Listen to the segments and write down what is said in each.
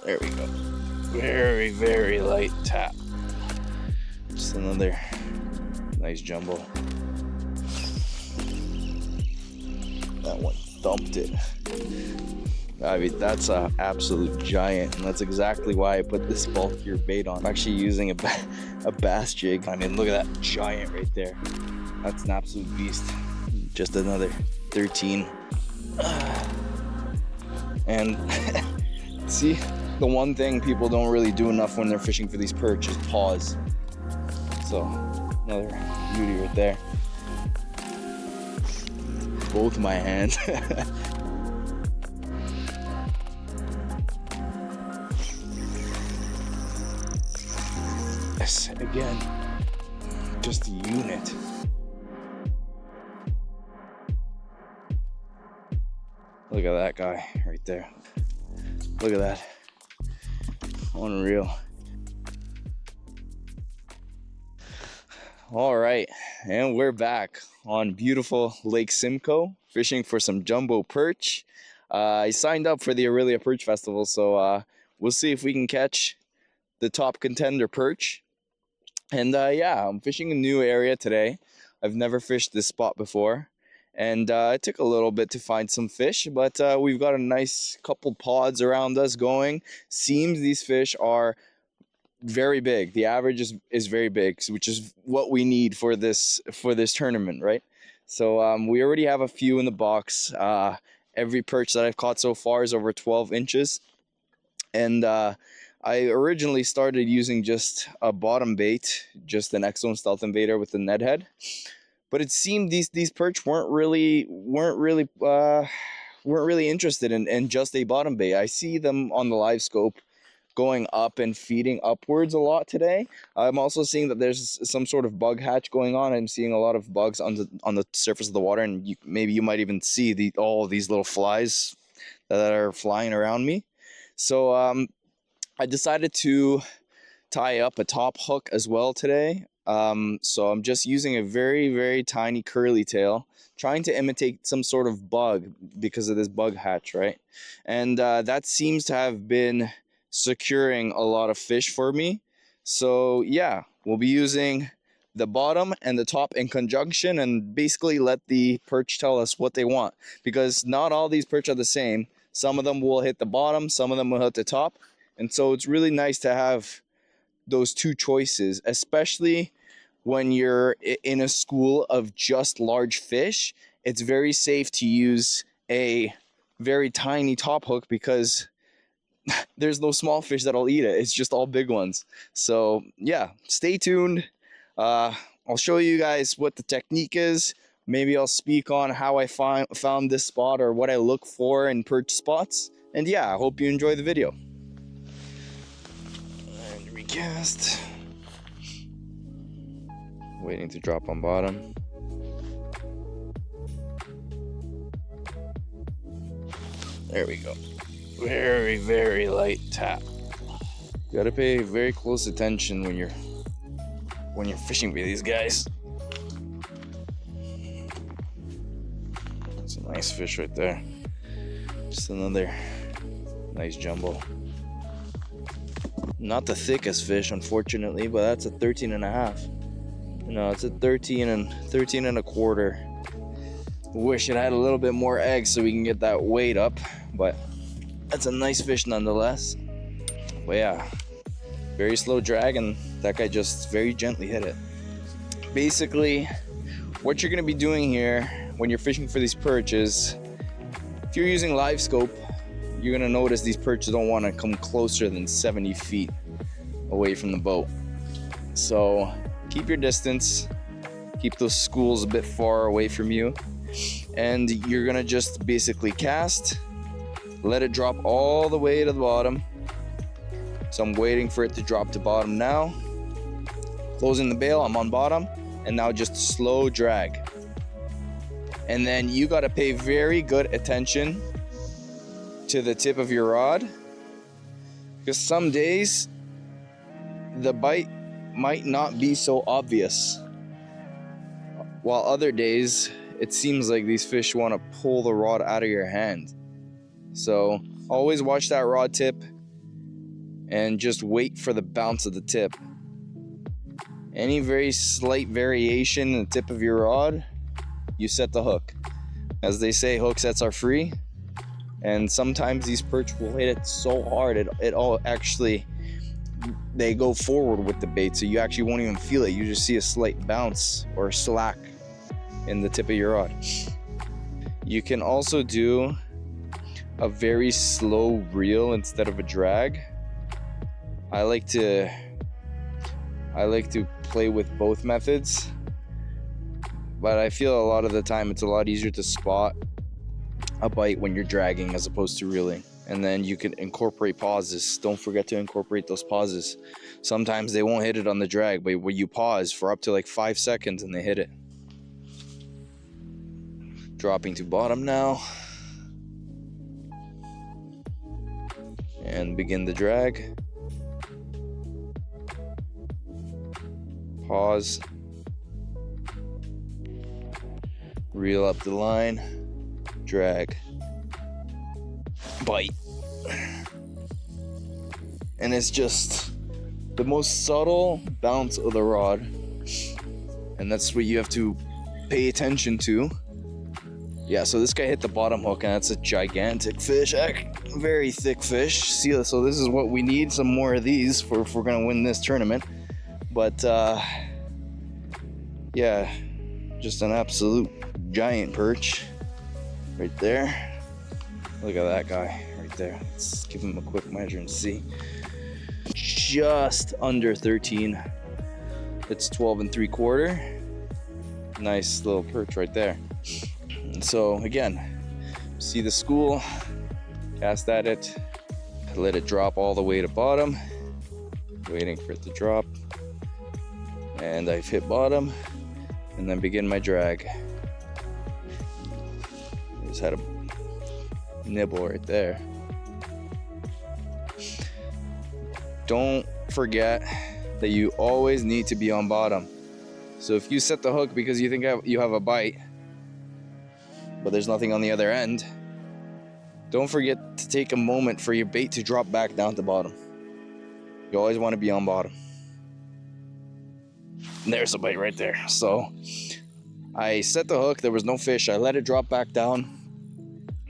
There we go. Very, very light tap. Just another nice jumbo. That one thumped it. I mean, that's an absolute giant, and that's exactly why I put this bulkier bait on. I'm actually using a bass jig. I mean, look at that giant right there. That's an absolute beast. Just another 13. And see, the one thing people don't really do enough when they're fishing for these perch is pause. So, another beauty right there. Both my hands. Yes, again, just a unit. Look at that guy right there. Look at that. Unreal. All right, and we're back on beautiful Lake Simcoe, fishing for some jumbo perch. I signed up for the Orillia Perch Festival, so we'll see if we can catch the top contender perch. And yeah, I'm fishing a new area today. I've never fished this spot before, and it took a little bit to find some fish, but we've got a nice couple pods around us going. Seems these fish are very big. The average is very big, which is what we need for this tournament, right? So we already have a few in the box. Every perch that I've caught so far is over 12 inches, and I originally started using just a bottom bait, just an X-Zone Stealth Invader with the Ned head, but it seemed these perch weren't really interested in just a bottom bait. I see them on the live scope going up and feeding upwards a lot today. I'm also seeing that there's some sort of bug hatch going on. I'm seeing a lot of bugs on the surface of the water, and maybe you might even see all these little flies that are flying around me. So I decided to tie up a top hook as well today. So I'm just using a very, very tiny curly tail, trying to imitate some sort of bug because of this bug hatch, right? And that seems to have been securing a lot of fish for me. So yeah, we'll be using the bottom and the top in conjunction and basically let the perch tell us what they want, because not all these perch are the same. Some of them will hit the bottom, some of them will hit the top. And so it's really nice to have those two choices, especially when you're in a school of just large fish. It's very safe to use a very tiny top hook because there's no small fish that'll eat it. It's just all big ones. So yeah, stay tuned. I'll show you guys what the technique is. Maybe I'll speak on how I found this spot or what I look for in perch spots. And yeah, I hope you enjoy the video. And recast. Waiting to drop on bottom. There we go. Very, very light tap. You gotta pay very close attention when you're fishing for these guys. It's a nice fish right there. Just another nice jumbo. Not the thickest fish, unfortunately, but that's a 13 and a half. No, it's a 13 and a quarter. Wish it had a little bit more eggs so we can get that weight up, but that's a nice fish nonetheless. But yeah, very slow drag, and that guy just very gently hit it. Basically, what you're gonna be doing here when you're fishing for these perch is, if you're using live scope, you're gonna notice these perch don't wanna come closer than 70 feet away from the boat. So keep your distance, keep those schools a bit far away from you, and you're gonna just basically cast, let it drop all the way to the bottom. So I'm waiting for it to drop to bottom now. Closing the bail, I'm on bottom, and now just slow drag. And then you gotta pay very good attention to the tip of your rod, because some days the bite might not be so obvious, while other days it seems like these fish want to pull the rod out of your hand. So always watch that rod tip, and just wait for the bounce of the tip. Any very slight variation in the tip of your rod, you set the hook. As they say, hook sets are free, and sometimes these perch will hit it so hard it all actually, they go forward with the bait, so you actually won't even feel it. You just see a slight bounce or slack in the tip of your rod. You can also do a very slow reel instead of a drag. I like to play with both methods, but I feel a lot of the time it's a lot easier to spot a bite when you're dragging as opposed to reeling. And then you can incorporate pauses. Don't forget to incorporate those pauses. Sometimes they won't hit it on the drag, but when you pause for up to like 5 seconds and they hit it. Dropping to bottom now. And begin the drag. Pause. Reel up the line. Drag. Bite. And it's just the most subtle bounce of the rod, and that's what you have to pay attention to. Yeah, so this guy hit the bottom hook, and that's a gigantic fish, very thick fish. See, so this is what we need, some more of these if we're gonna win this tournament. But yeah, just an absolute giant perch right there. Look at that guy right there. Let's give him a quick measure and see. Just under 13. It's 12 3/4. Nice little perch right there. And so again, see the school, cast at it, let it drop all the way to bottom, waiting for it to drop. And I've hit bottom, and then begin my drag. Just had a nibble right there. Don't forget that you always need to be on bottom. So if you set the hook because you think you have a bite, but there's nothing on the other end, don't forget to take a moment for your bait to drop back down to bottom. You always want to be on bottom. And there's a bite right there. So I set the hook, there was no fish, I let it drop back down.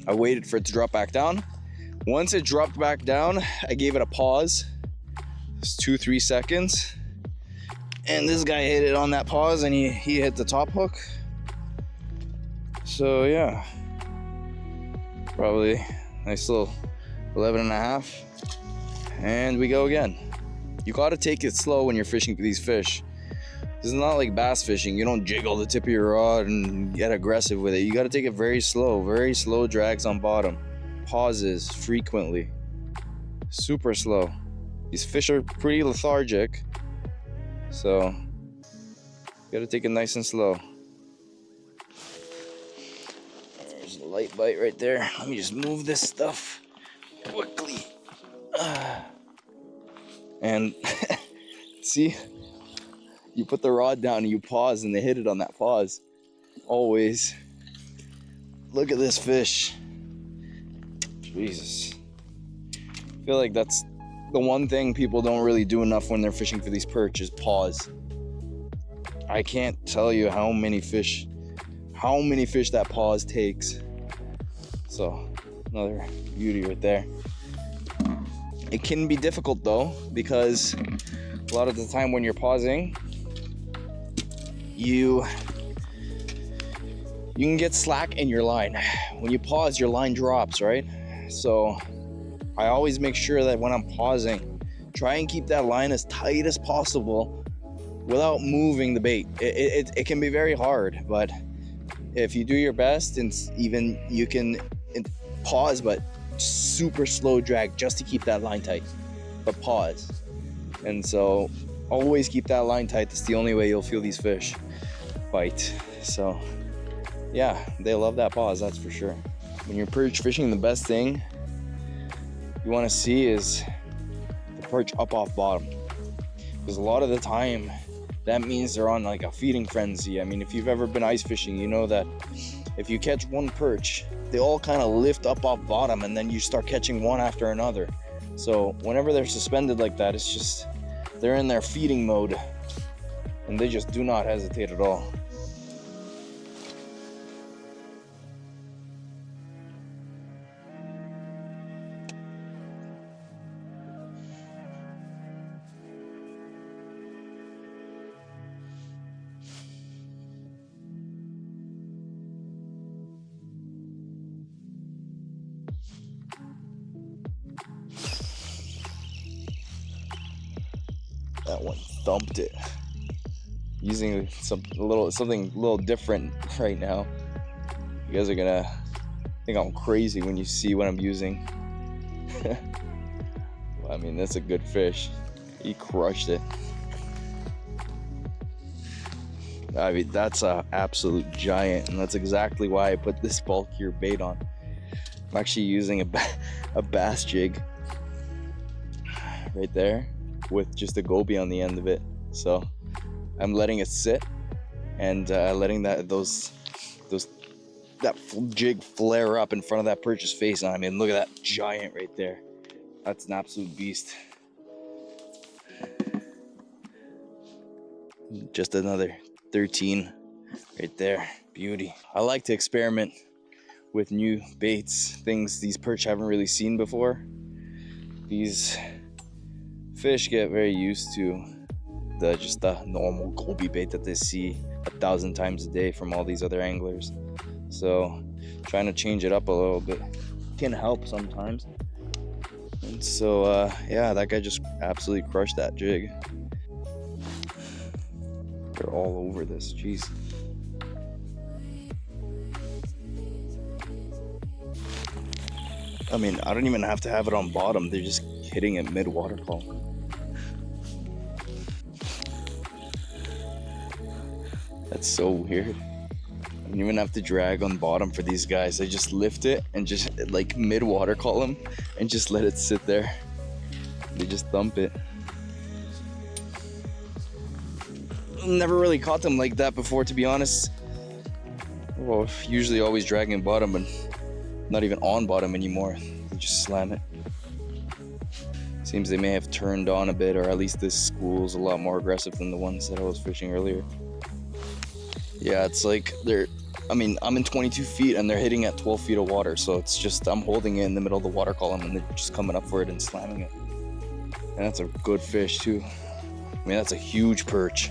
I waited for it to drop back down. Once it dropped back down, I gave it a pause. It's 2-3 seconds. And this guy hit it on that pause, and he hit the top hook. So yeah, probably nice little 11.5. And we go again. You gotta take it slow when you're fishing these fish. This is not like bass fishing. You don't jiggle the tip of your rod and get aggressive with it. You gotta take it very slow drags on bottom. Pauses frequently. Super slow. These fish are pretty lethargic, so you gotta take it nice and slow. There's a light bite right there. Let me just move this stuff quickly. And see, you put the rod down and you pause, and they hit it on that pause. Always. Look at this fish. Jesus. I feel like that's the one thing people don't really do enough when they're fishing for these perch is pause. I can't tell you how many fish that pause takes. So, another beauty right there. It can be difficult though, because a lot of the time when you're pausing, you can get slack in your line. When you pause, your line drops, right? So I always make sure that when I'm pausing, try and keep that line as tight as possible without moving the bait. It can be very hard, but if you do your best, and even you can pause, but super slow drag just to keep that line tight, but pause. And so always keep that line tight. That's the only way you'll feel these fish bite. So yeah, they love that pause, that's for sure. When you're perch fishing, the best thing you want to see is the perch up off bottom, because a lot of the time that means they're on like a feeding frenzy. I mean, if you've ever been ice fishing, you know that if you catch one perch, they all kind of lift up off bottom, and then you start catching one after another. So whenever they're suspended like that, it's just they're in their feeding mode, and they just do not hesitate at all. That one thumped it. Using something a little different right now. You guys are gonna think I'm crazy when you see what I'm using. I mean, that's a good fish. He crushed it. I mean, that's an absolute giant, and that's exactly why I put this bulkier bait on. I'm actually using a bass jig right there with just a goby on the end of it. So I'm letting it sit and letting that jig flare up in front of that perch's face. I mean, look at that giant right there. That's an absolute beast. Just another 13 right there. Beauty. I like to experiment with new baits, things these perch haven't really seen before. These fish get very used to just the normal goby bait that they see 1,000 times a day from all these other anglers. So trying to change it up a little bit can help sometimes. And so yeah, that guy just absolutely crushed that jig. They're all over this, jeez. I mean, I don't even have to have it on bottom. They're just hitting it mid-water column. That's so weird. I don't even have to drag on bottom for these guys. I just lift it and just like mid-water column and just let it sit there. They just thump it. Never really caught them like that before, to be honest. Well, usually always dragging bottom, but not even on bottom anymore. They just slam it. Seems they may have turned on a bit, or at least this school's a lot more aggressive than the ones that I was fishing earlier. Yeah, it's like I mean, I'm in 22 feet and they're hitting at 12 feet of water, so it's just, I'm holding it in the middle of the water column and they're just coming up for it and slamming it. And that's a good fish too. I mean, that's a huge perch.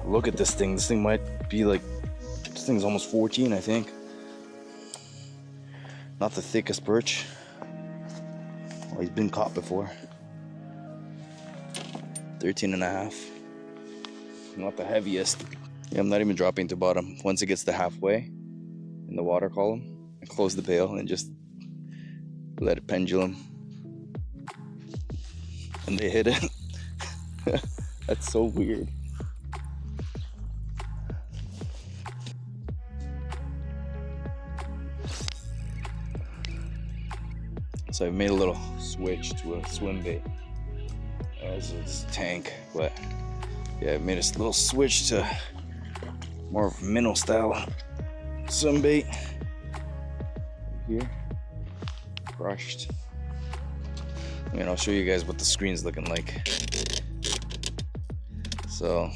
Look at this thing. This thing might be like, this thing's almost 14, I think. Not the thickest perch. Well, he's been caught before. 13 and a half. Not the heaviest. Yeah, I'm not even dropping to bottom. Once it gets to halfway in the water column, I close the bail and just let it pendulum. And they hit it. That's so weird. So I've made a little switch to a swim bait. As it's a tank, but yeah, I made a little switch to more of a minnow style swim bait. Here, crushed. I mean, I'll show you guys what the screen's looking like. So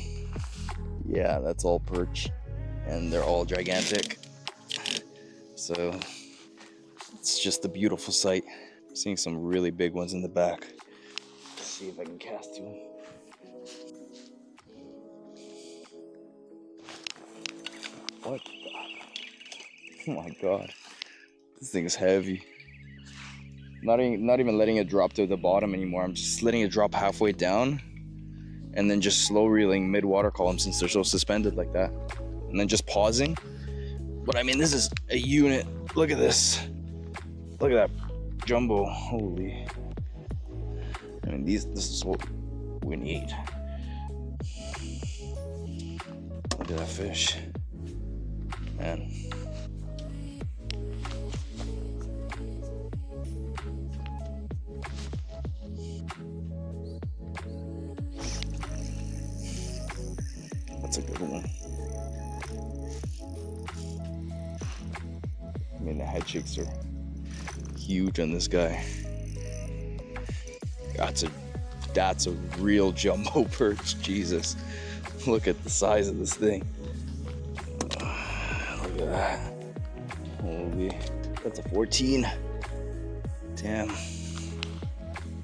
yeah, that's all perch, and they're all gigantic. So it's just a beautiful sight. I'm seeing some really big ones in the back. Let's see if I can cast to them. What? Oh my god, this thing is heavy. Not even letting it drop to the bottom anymore. I'm just letting it drop halfway down, and then just slow reeling mid-water column since they're so suspended like that, and then just pausing. But I mean, this is a unit. Look at this. Look at that jumbo. Holy. I mean, this is what we need. Look at that fish. Man. That's a good one. I mean, the head shakes are Huge on this guy. That's a real jumbo perch. Jesus, look at the size of this thing. Look at that. Holy, that's a 14. Damn,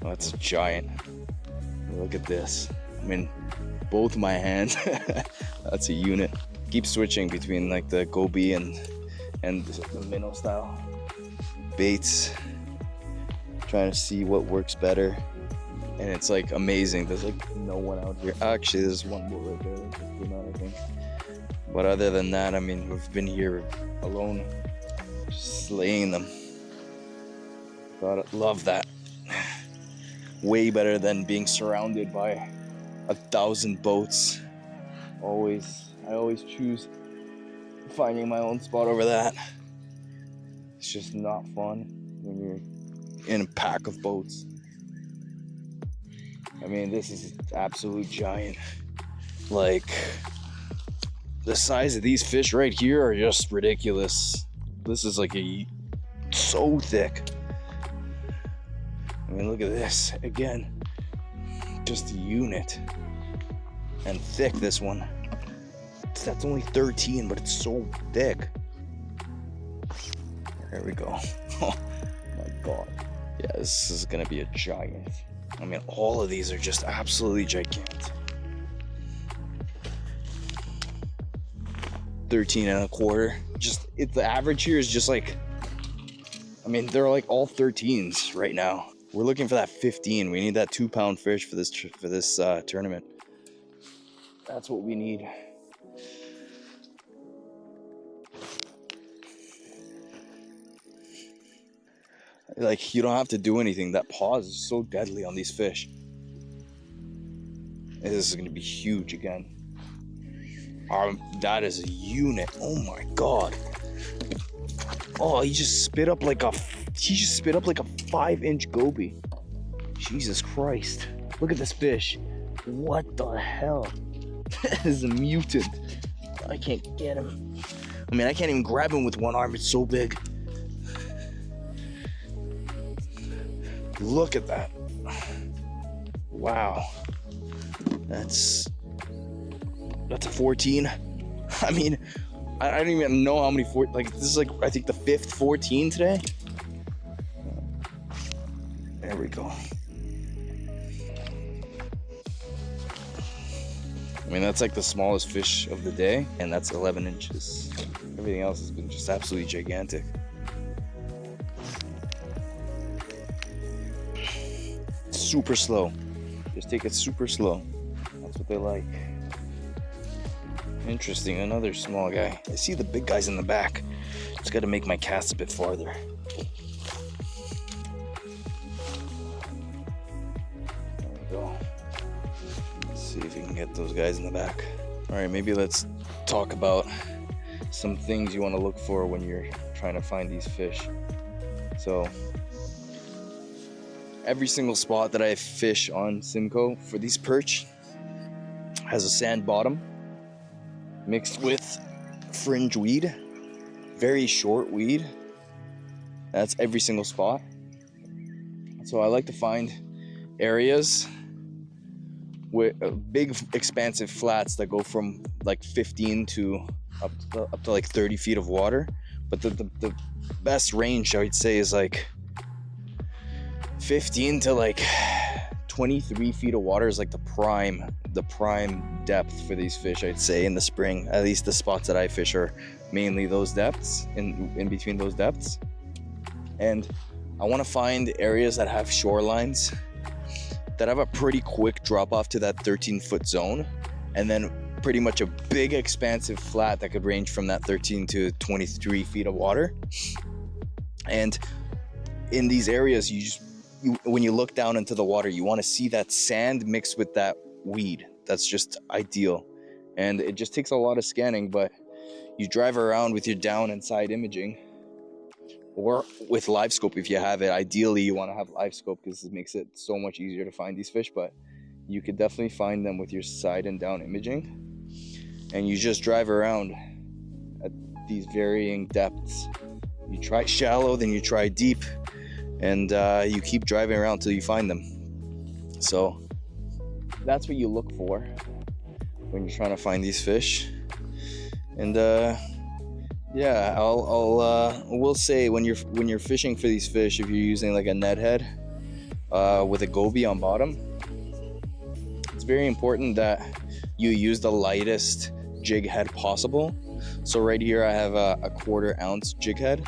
oh, that's a giant. Look at this. I mean, both my hands. That's a unit. Keep switching between like the Goby and the minnow style baits, trying to see what works better. And it's like amazing. There's like no one out here. Actually, there's one boat right there. There's not, I think. But other than that, I mean, we've been here alone, just slaying them. Love that. Way better than being surrounded by 1,000 boats. I always choose finding my own spot over that. It's just not fun when you're in a pack of boats. I mean, this is absolute giant. Like, the size of these fish right here are just ridiculous. This is like so thick. I mean, look at this again. Just a unit. And thick, this one. That's only 13, but it's so thick. There we go. Oh my God. Yeah, this is gonna be a giant. I mean, all of these are just absolutely gigantic. 13 and a quarter. The average here is just like, I mean, they're like all 13s right now. We're looking for that 15. We need that 2-pound fish for this tournament. That's what we need. Like, you don't have to do anything. That pause is so deadly on these fish. This is gonna be huge again. That is a unit. Oh my God. Oh, he just spit up like a 5-inch Goby. Jesus Christ. Look at this fish. What the hell? That is a mutant. I can't get him. I mean, I can't even grab him with one arm. It's so big. Look at that. Wow. That's a 14. I mean, I don't even know how many like, this is like, I think the 5th 14 today. There we go. I mean, that's like the smallest fish of the day, and that's 11 inches. Everything else has been just absolutely gigantic. Super slow. Just take it super slow. That's what they like. Interesting, another small guy. I see the big guys in the back. Just got to make my cast a bit farther. There we go. Let's see if we can get those guys in the back. All right, maybe let's talk about some things you want to look for when you're trying to find these fish. So, every single spot that I fish on Simcoe for these perch has a sand bottom mixed with fringe weed, very short weed. That's every single spot. So I like to find areas with big expansive flats that go from like 15 to up to like 30 feet of water. But the best range, I would say, is like 15 to like 23 feet of water is like the prime depth for these fish, I'd say, in the spring. At least the spots that I fish are mainly those depths, in between those depths. And I want to find areas that have shorelines that have a pretty quick drop off to that 13-foot zone, and then pretty much a big expansive flat that could range from that 13 to 23 feet of water. And in these areas, when you look down into the water, you want to see that sand mixed with that weed. That's just ideal. And it just takes a lot of scanning, but you drive around with your down and side imaging, or with live scope if you have it. Ideally, you want to have live scope because it makes it so much easier to find these fish, but you could definitely find them with your side and down imaging. And you just drive around at these varying depths You try shallow, then you try deep, and you keep driving around till you find them. So that's what you look for when you're trying to find these fish. And yeah, we'll say when you're fishing for these fish, if you're using like a net head with a goby on bottom, it's very important that you use the lightest jig head possible. So right here I have a 1/4 ounce jig head.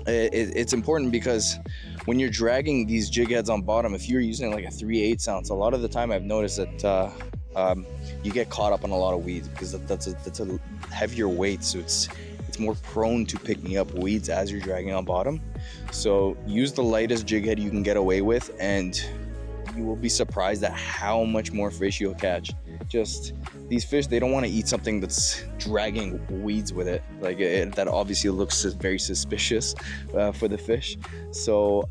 It's important because when you're dragging these jig heads on bottom, if you're using like a 3/8 ounce, a lot of the time I've noticed that you get caught up on a lot of weeds because that's a heavier weight, so it's more prone to picking up weeds as you're dragging on bottom. So use the lightest jig head you can get away with, and you will be surprised at how much more fish you'll catch. Just these fish, they don't want to eat something that's dragging weeds with it. Like that obviously looks very suspicious for the fish. So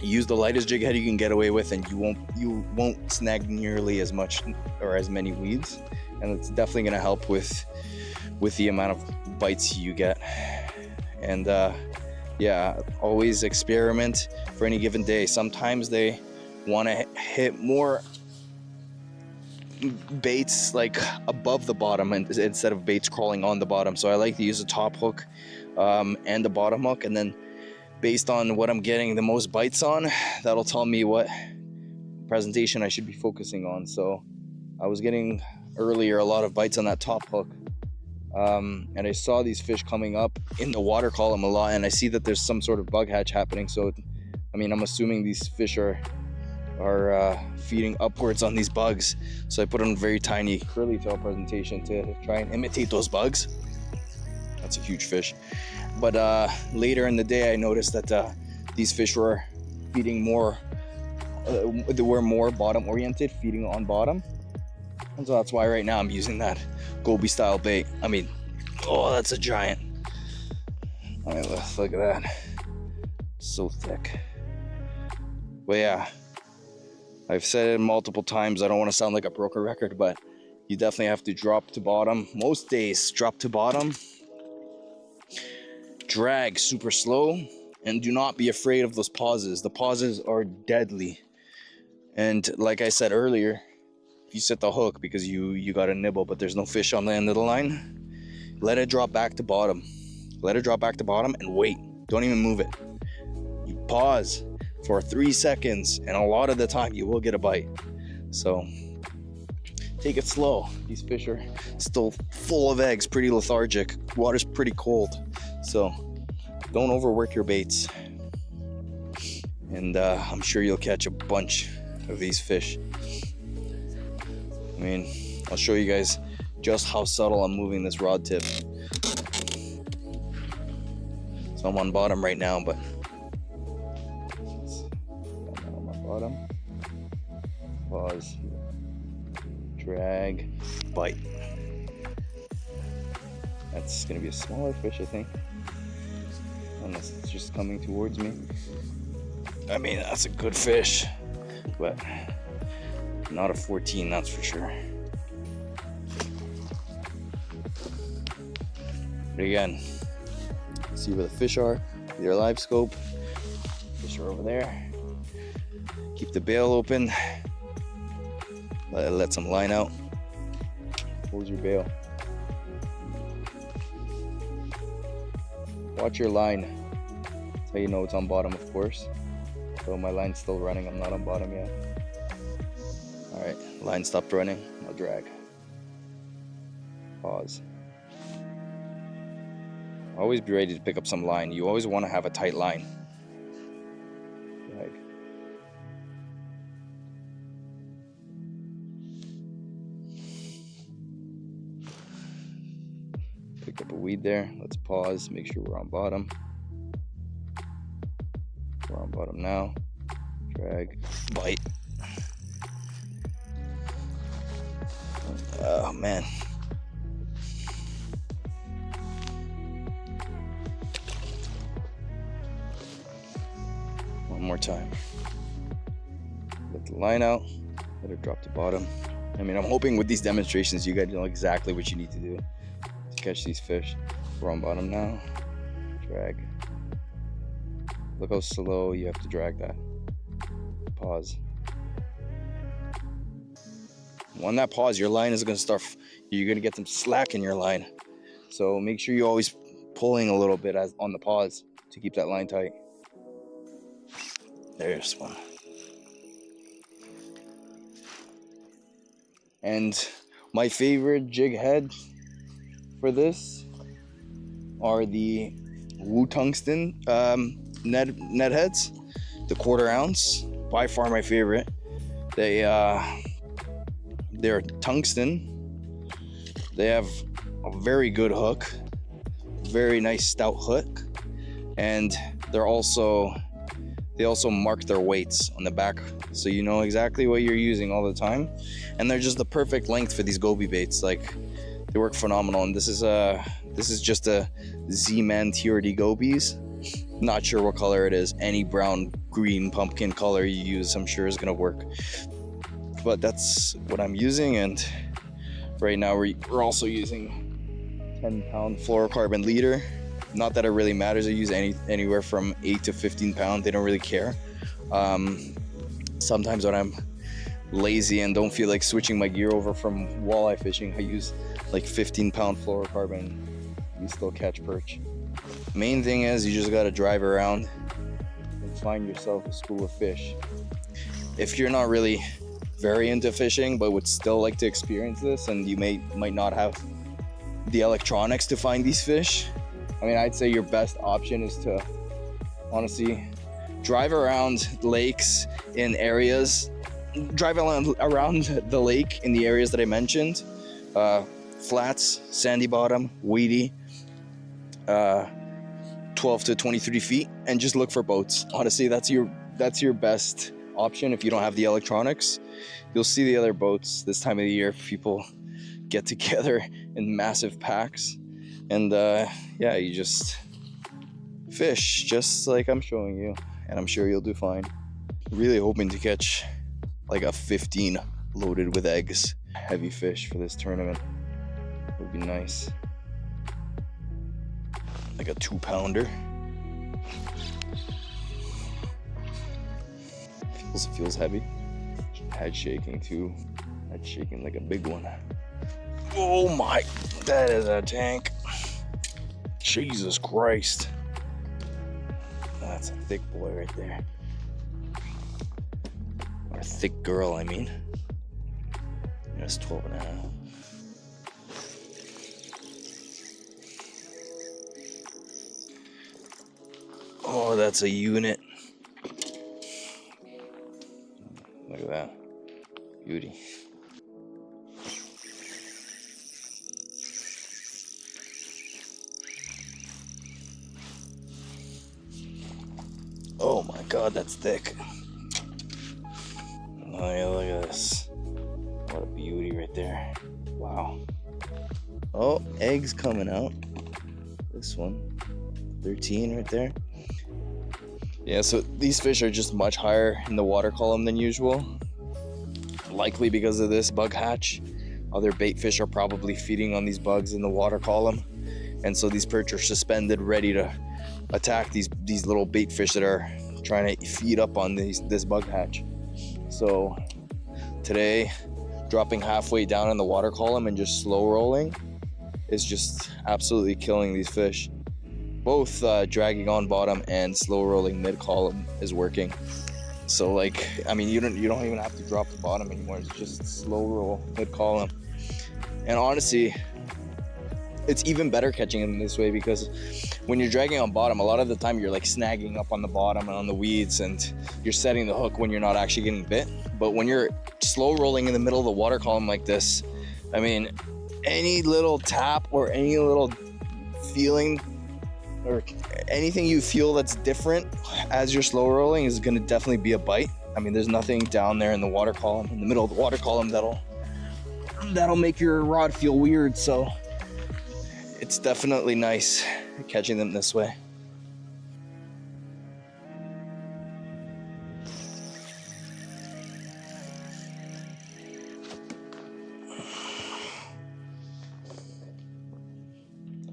use the lightest jig head you can get away with, and you won't snag nearly as much or as many weeds, and it's definitely going to help with the amount of bites you get. And yeah, always experiment for any given day. Sometimes they want to hit more baits like above the bottom instead of baits crawling on the bottom. So I like to use a top hook and the bottom hook, and then based on what I'm getting the most bites on, that'll tell me what presentation I should be focusing on. So I was getting earlier a lot of bites on that top hook, and I saw these fish coming up in the water column a lot, and I see that there's some sort of bug hatch happening. So I mean, I'm assuming these fish are feeding upwards on these bugs. So I put on a very tiny curly tail presentation to try and imitate those bugs. That's a huge fish. But later in the day I noticed that these fish were feeding more, they were more bottom oriented, feeding on bottom. And so that's why right now I'm using that Goby style bait. I mean, oh, that's a giant. I mean, look at that, so thick. But yeah, I've said it multiple times, I don't want to sound like a broken record, but you definitely have to drop to bottom. Most days, drop to bottom, drag super slow, and do not be afraid of those pauses. The pauses are deadly. And like I said earlier, if you set the hook because you got a nibble but there's no fish on the end of the line, let it drop back to bottom. Let it drop back to bottom and wait. Don't even move it. You pause for 3 seconds, and a lot of the time you will get a bite. So take it slow. These fish are still full of eggs, pretty lethargic. Water's pretty cold, so don't overwork your baits. And I'm sure you'll catch a bunch of these fish. I mean, I'll show you guys just how subtle I'm moving this rod tip. So I'm on bottom right now, but on my bottom. Pause. Drag. Bite. That's gonna be a smaller fish, I think. Unless it's just coming towards me. I mean, that's a good fish, but not a 14, that's for sure. But again, see where the fish are with your live scope. Fish are over there. Keep the bail open. Let some line out. Close your bail. Watch your line. That's how you know it's on bottom, of course. So my line's still running, I'm not on bottom yet. Alright, line stopped running, I'll drag. Pause. Always be ready to pick up some line. You always want to have a tight line. Drag. Picked up a weed there. Let's pause, make sure we're on bottom. We're on bottom now. Drag, bite. Oh man. One more time. Let the line out. Let it drop to bottom. I mean, I'm hoping with these demonstrations you guys know exactly what you need to do to catch these fish. We're on bottom now. Drag. Look how slow you have to drag that. Pause. On that pause, your line is going to start, you're going to get some slack in your line. So make sure you're always pulling a little bit on the pause to keep that line tight. There's one. And my favorite jig head for this are the Wu Tungsten net heads, the 1/4 ounce. By far my favorite. They're tungsten. They have a very good hook, very nice stout hook, and they also mark their weights on the back, so you know exactly what you're using all the time. And they're just the perfect length for these goby baits. Like, they work phenomenal. And this is just a Z-Man TRD gobies. Not sure what color it is. Any brown, green, pumpkin color you use, I'm sure is gonna work. But that's what I'm using. And right now we're also using 10-pound fluorocarbon leader. Not that it really matters. I use anywhere from 8 to 15 pounds. They don't really care. Sometimes when I'm lazy and don't feel like switching my gear over from walleye fishing, I use like 15-pound fluorocarbon. You still catch perch. Main thing is you just gotta drive around and find yourself a school of fish. If you're not really very into fishing but would still like to experience this, and you might not have the electronics to find these fish, I mean, I'd say your best option is to honestly drive around lakes in areas, drive around the lake in the areas that I mentioned, flats, sandy bottom, weedy, 12 to 23 feet, and just look for boats. Honestly, that's your best option if you don't have the electronics. You'll see the other boats this time of the year. People get together in massive packs, and yeah, you just fish just like I'm showing you, and I'm sure you'll do fine. Really hoping to catch like a 15 loaded with eggs heavy fish for this tournament. Would be nice. Like a 2-pounder. Feels heavy. Head shaking too. Head shaking like a big one. Oh my, that is a tank. Jesus Christ. That's a thick boy right there. Or a thick girl, I mean. That's 12 and a half. Oh, that's a unit. Look at that. Beauty. Oh my God, that's thick. Oh yeah, look at this. What a beauty right there. Wow. Oh, eggs coming out. This one. 13 right there. Yeah, so these fish are just much higher in the water column than usual. Likely because of this bug hatch. Other bait fish are probably feeding on these bugs in the water column. And so these perch are suspended, ready to attack these little bait fish that are trying to feed up on this bug hatch. So today, dropping halfway down in the water column and just slow rolling is just absolutely killing these fish. Both dragging on bottom and slow rolling mid column is working. So like, I mean, you don't even have to drop the bottom anymore. It's just slow roll mid column. And honestly, it's even better catching them this way, because when you're dragging on bottom, a lot of the time you're like snagging up on the bottom and on the weeds, and you're setting the hook when you're not actually getting bit. But when you're slow rolling in the middle of the water column like this, I mean, any little tap or any little feeling or anything you feel that's different as you're slow rolling is going to definitely be a bite. I mean, there's nothing down there in the water column, in the middle of the water column, that'll make your rod feel weird. So it's definitely nice catching them this way.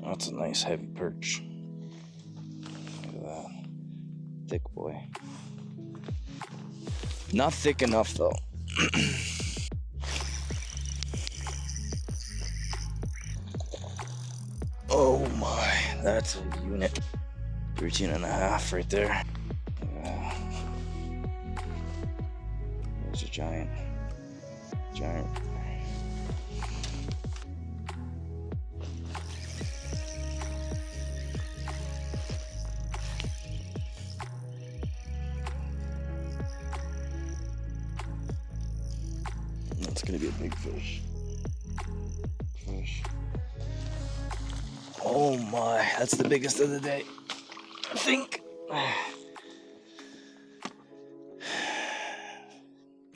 That's a nice heavy perch. thick boy. Not thick enough though. Oh my, that's a unit. 13 and a half right there. There's a giant. That's gonna be a big fish. Oh my, that's the biggest of the day, I think.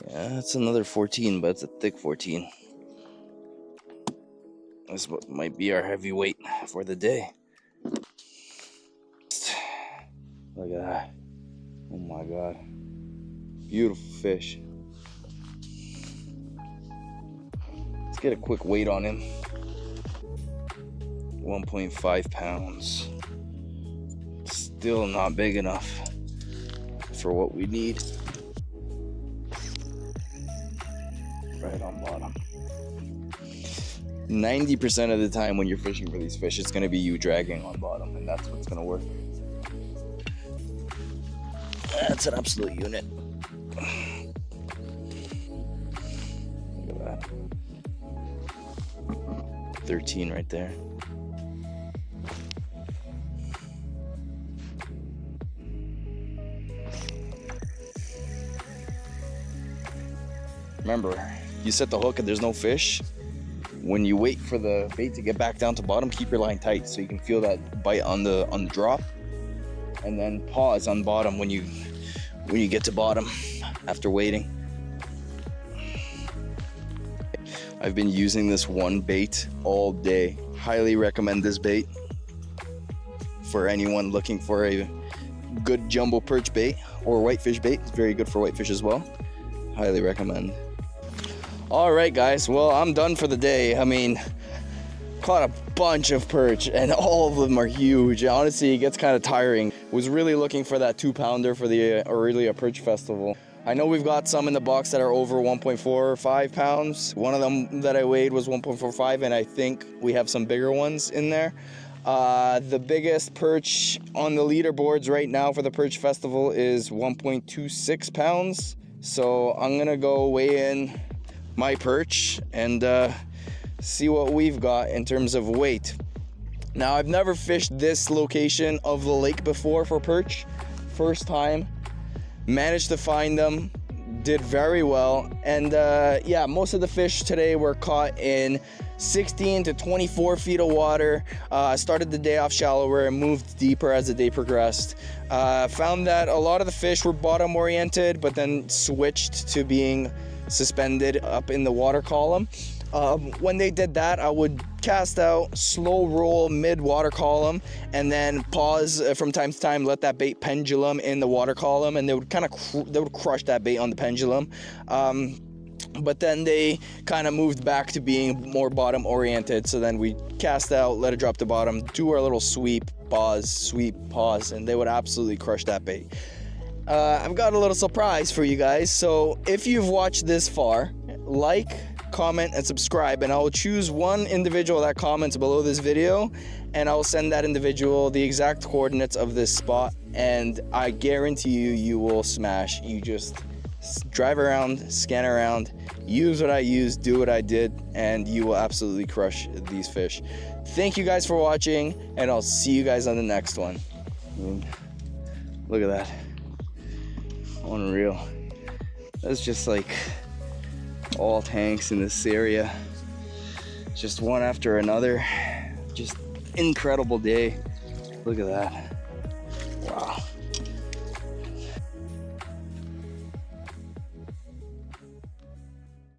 Yeah, that's another 14, but it's a thick 14. This what might be our heavyweight for the day. Look at that. Oh my God. Beautiful fish. Let's get a quick weight on him. 1.5 pounds. Still not big enough for what we need. Right on bottom. 90% of the time when you're fishing for these fish, it's gonna be you dragging on bottom, and that's what's gonna work. That's an absolute unit. Look at that. 13 right there. Remember, you set the hook and there's no fish. When you wait for the bait to get back down to bottom, keep your line tight so you can feel that bite on the drop, and then pause on bottom when you get to bottom after waiting. I've been using this one bait all day. Highly recommend this bait for anyone looking for a good jumbo perch bait or whitefish bait. It's very good for whitefish as well. Highly recommend. All right, guys, well, I'm done for the day. I mean, caught a bunch of perch and all of them are huge. Honestly, it gets kind of tiring. Was really looking for that 2-pounder for the Orillia Perch Festival. I know we've got some in the box that are over 1.45 pounds. One of them that I weighed was 1.45, and I think we have some bigger ones in there. The biggest perch on the leaderboards right now for the Perch Festival is 1.26 pounds. So I'm gonna go weigh in my perch and see what we've got in terms of weight. Now, I've never fished this location of the lake before for perch. First time. Managed to find them, did very well, and yeah, most of the fish today were caught in 16 to 24 feet of water. Started the day off shallower and moved deeper as the day progressed. Found that a lot of the fish were bottom oriented, but then switched to being suspended up in the water column. When they did that, I would cast out, slow roll mid water column, and then pause from time to time, let that bait pendulum in the water column, and they would crush that bait on the pendulum. But then they kind of moved back to being more bottom oriented. So then we cast out, let it drop to bottom, do our little sweep, pause, and they would absolutely crush that bait. I've got a little surprise for you guys. So if you've watched this far, like, comment, and subscribe, and I will choose one individual that comments below this video, and I will send that individual the exact coordinates of this spot, and I guarantee you will smash. You just drive around, scan around, use what I used, do what I did, and you will absolutely crush these fish. Thank you guys for watching, and I'll see you guys on the next one. Look at that. Unreal. That's just like all tanks in this area, just one after another. Just incredible day. Look at that. Wow.